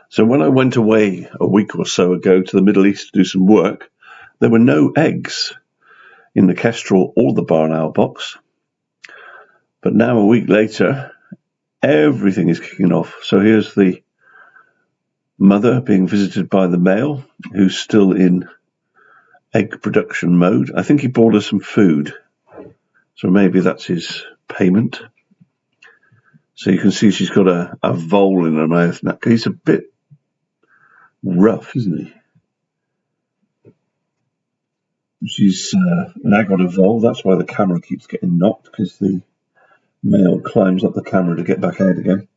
So when I went away a week or so ago to the Middle East to do some work, there were no eggs in the Kestrel or the barn owl box. But now, a week later, everything is kicking off. So here's the mother being visited by the male, who's still in egg production mode. I think he bought her some food, so maybe that's his payment. So you can see she's got a vole in her mouth now. He's a bit rough, isn't he? She's now got a vole. That's why the camera keeps getting knocked, because the male climbs up the camera to get back out again.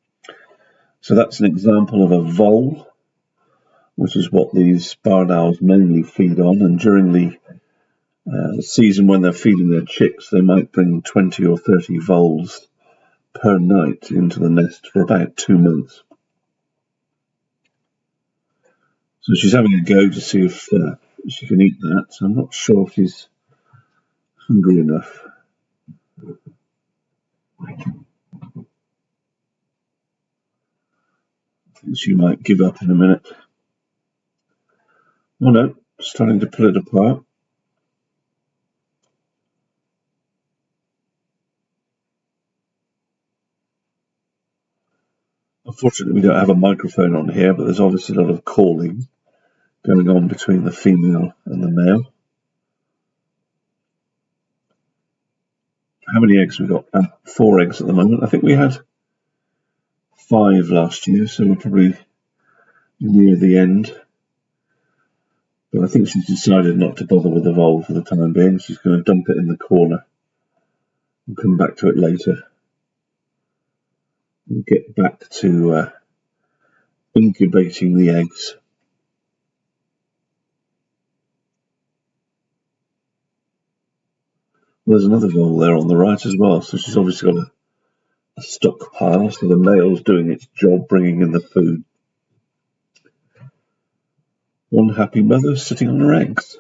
So that's an example of a vole, which is what these barn owls mainly feed on. And during the season when they're feeding their chicks, they might bring 20 or 30 voles per night into the nest for about 2 months. So she's having a go to see if she can eat that. So I'm not sure if she's hungry enough. I think she might give up in a minute. Oh no, starting to pull it apart. Unfortunately, we don't have a microphone on here, but there's obviously a lot of calling going on between the female and the male. How many eggs have we got? 4 eggs at the moment. I think we had 5 last year, so we're probably near the end. But I think she's decided not to bother with the vole for the time being. She's going to dump it in the corner and come back to it later. And get back to incubating the eggs. Well, there's another vole there on the right as well, so she's obviously got a stockpile, so the male's doing its job bringing in the food. One happy mother sitting on her eggs.